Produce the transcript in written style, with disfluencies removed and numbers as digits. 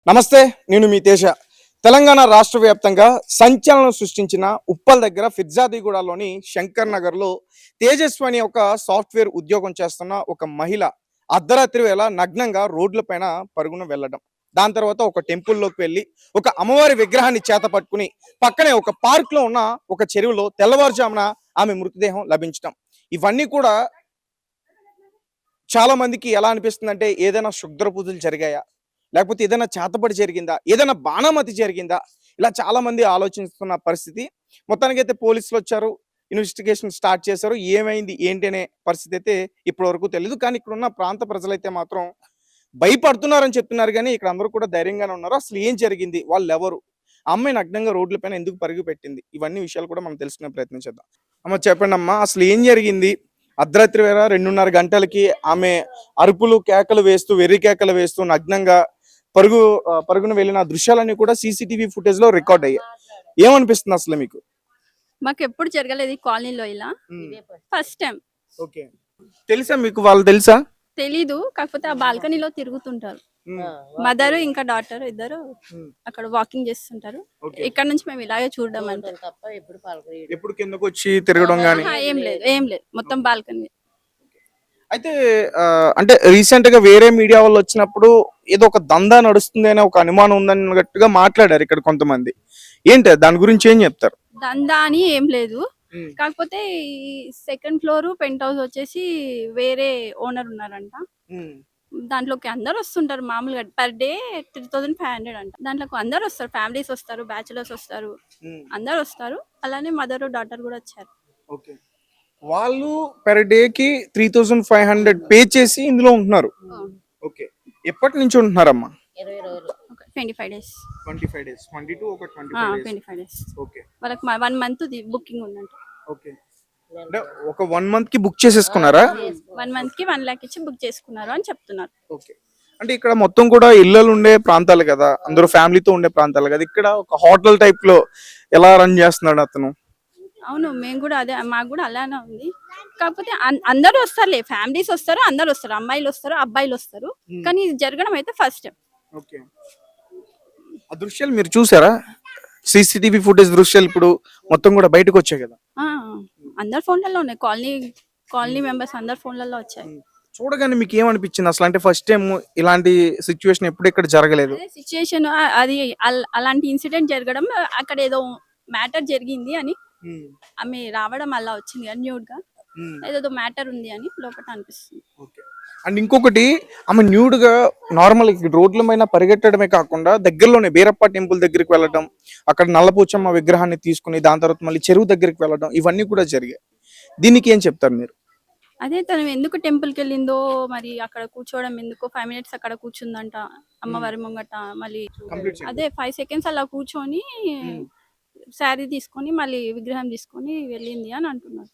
నమస్తే, నేను మీ తేజ. తెలంగాణ రాష్ట్ర వ్యాప్తంగా సంచలనం సృష్టించిన ఉప్పల్ దగ్గర ఫిర్జాదిగూడలోని శంకర్ నగర్లో తేజస్వి అనే ఒక సాఫ్ట్వేర్ ఉద్యోగం చేస్తున్న ఒక మహిళ అర్ధరాత్రి వేళ నగ్నంగా రోడ్లపైన పరుగున వెళ్ళడం, దాని తర్వాత ఒక టెంపుల్లోకి వెళ్ళి ఒక అమ్మవారి విగ్రహాన్ని చేత పట్టుకుని పక్కనే ఒక పార్క్ లో ఉన్న ఒక చెరువులో తెల్లవారుజామున ఆమె మృతదేహం లభించడం, ఇవన్నీ కూడా చాలా మందికి ఎలా అనిపిస్తుందంటే ఏదైనా శుద్ర పూజలు జరిగాయా, లేకపోతే ఏదైనా చేతబడి జరిగిందా, ఏదైనా బాణామతి జరిగిందా, ఇలా చాలా మంది ఆలోచిస్తున్న పరిస్థితి. మొత్తానికైతే పోలీసులు వచ్చారు, ఇన్వెస్టిగేషన్ స్టార్ట్ చేశారు. ఏమైంది ఏంటి అనే పరిస్థితి అయితే ఇప్పటి వరకు తెలియదు. కానీ ఇక్కడ ఉన్న ప్రాంత ప్రజలైతే మాత్రం భయపడుతున్నారని చెప్తున్నారు. కానీ ఇక్కడ అందరూ కూడా ధైర్యంగానే ఉన్నారు. అసలు ఏం జరిగింది, వాళ్ళు ఎవరు, ఆ అమ్మాయి నగ్నంగా రోడ్లపైన ఎందుకు పరుగు పెట్టింది, ఇవన్నీ విషయాలు కూడా మనం తెలుసుకునే ప్రయత్నం చేద్దాం. అమ్మ చెప్పండి అమ్మా, అసలు ఏం జరిగింది? అర్ధరాత్రి వేళ 2:30 గంటలకి ఆమె అరుపులు కేకలు వేస్తూ, వెర్రి కేకలు వేస్తూ నగ్నంగా పరుగున వెళ్ళిన దృశ్యాలన్నీ కూడా సీసీటీవీ ఫుటేజ్ లో రికార్డ్ అయ్యాయి. ఏమనిపిస్తుంది అసలు మీకు? మాకు ఎప్పుడు జరగలేదు ఈ కాలనీలో ఇలా, ఫస్ట్ టైం. ఓకే, తెలుసా మీకు? వాళ్ళు తెలుసా? తెలీదు, కాకపోతే ఆ బాల్కనీలో తిరుగుతుంటారు. మదర్ ఇంకా డాటర్ ఇద్దరు అక్కడ వాకింగ్ చేస్తుంటారు. ఇక్కడ నుంచి మేము ఇలాగే చూడడం అంటే తప్ప ఎప్పుడు కిందకు వచ్చి తిరగడం గానీ ఏం లేదు, ఏం లేదు, మొత్తం బాల్కనీ. అయితే అంటే రీసెంట్ గా వేరే మీడియా వాళ్ళు వచ్చినప్పుడు ఏదో ఒక దందా నడుస్తుంది అనే ఒక అనుమానం ఉందన్నట్టుగా మాట్లాడారు ఇక్కడ కొంతమంది. ఏంటి దాని గురించి ఏం చెప్తారు? దందా అని ఏం లేదు, కాకపోతే ఈ సెకండ్ ఫ్లోర్ పెంట్ హౌస్ వచ్చేసి వేరే ఓనర్ ఉన్నారంట. దాంట్లోకి అందరు వస్తుంటారు మామూలుగా, పర్ డే 3500 అంట. దాంట్లోకి అందరు వస్తారు, ఫ్యామిలీస్ వస్తారు, బ్యాచులర్స్ వస్తారు, అందరు వస్తారు. అలానే మదర్ డాటర్ కూడా వచ్చారు. వాళ్ళు పర్ డే కి 3500 పే చేసి ఇందులో ఉంటున్నారు. ఓకే, ఎప్పటి నుంచి ఉంటున్నారమ్మా? 25 డేస్. 25 డేస్, 22 ఒక 25 డేస్. ఓకే, వాళ్ళకి 1 మంత్ బుకింగ్ ఉందంట. ఓకే, అంటే ఒక 1 మంత్ కి బుక్ చేసేసుకున్నారా? 1 మంత్ కి 1 lakh ఇచ్చి బుక్ చేసుకున్నారు అని చెప్తున్నారు. ఓకే, అంటే ఇక్కడ మొత్తం కూడా ఇళ్ళలు ఉండే ప్రాంతాలు కదా, అందరూ ఫ్యామిలీతో ఉండే ప్రాంతాలు కదా, ఇక్కడ ఒక హోటల్ టైప్ లో ఎలా రన్ చేస్తున్నాడు అతను? అవును, మేము కూడా అదే, మాకు కూడా అలానే ఉంది. కాకపోతే అందరూ వస్తారులే, ఫ్యామిలీస్ వస్తారు, అందరు వస్తారు, అమ్మాయిలు వస్తారు, అబ్బాయిలు వస్తారు. కానీ ఇది జరగడం అయితే ఫస్ట్ టైం. ఓకే, ఆ దృశ్యాలు మీరు చూసారా? సీసీటీవీ ఫుటేజ్ దృశ్యాలు ఇప్పుడు మొత్తం కూడా బయటకు వచ్చాయి కదా, అందరు ఫోన్లలో ఉన్నాయి, కాలనీ మెంబర్స్ అందరు ఫోన్లలో వచ్చాయి. చూడగానే మీకు ఏమనిపించింది అసలు? అంటే ఫస్ట్ టైం ఇలాంటి సిచ్యువేషన్ ఎప్పుడు ఇక్కడ జరగలేదు. సిచ్యువేషన్ అది అలాంటి ఇన్సిడెంట్ జరగడం, అక్కడ ఏదో మ్యాటర్ జరిగింది అని ఆమె రావడం అలా వచ్చింది కదా, న్యూడ్ గా ఏదో మ్యాటర్ ఉంది అని లోపల అనిపిస్తుంది. అండ్ ఇంకొకటి, ఆమె న్యూడ్ గా నార్మల్ రోడ్ల పైన పరిగెట్టడమే కాకుండా దగ్గరలోనే బీరప్ప టెంపుల్ దగ్గరికి వెళ్ళడం, అక్కడ నల్లపోచమ్మ విగ్రహాన్ని తీసుకుని దాని తర్వాత మళ్ళీ చెరువు దగ్గరికి వెళ్ళడం, ఇవన్నీ కూడా జరిగాయి. దీనికి ఏం చెప్తారు మీరు? అదే, తను ఎందుకు టెంపుల్కి వెళ్ళిందో మరి, అక్కడ కూర్చోవడం ఎందుకో 5 minutes అక్కడ కూర్చుందంట అమ్మవారి ముంగట. మళ్ళీ అదే 5 seconds అలా కూర్చొని శారీ తీసుకొని మళ్ళీ విగ్రహం తీసుకొని వెళ్ళింది అని అంటున్నారు.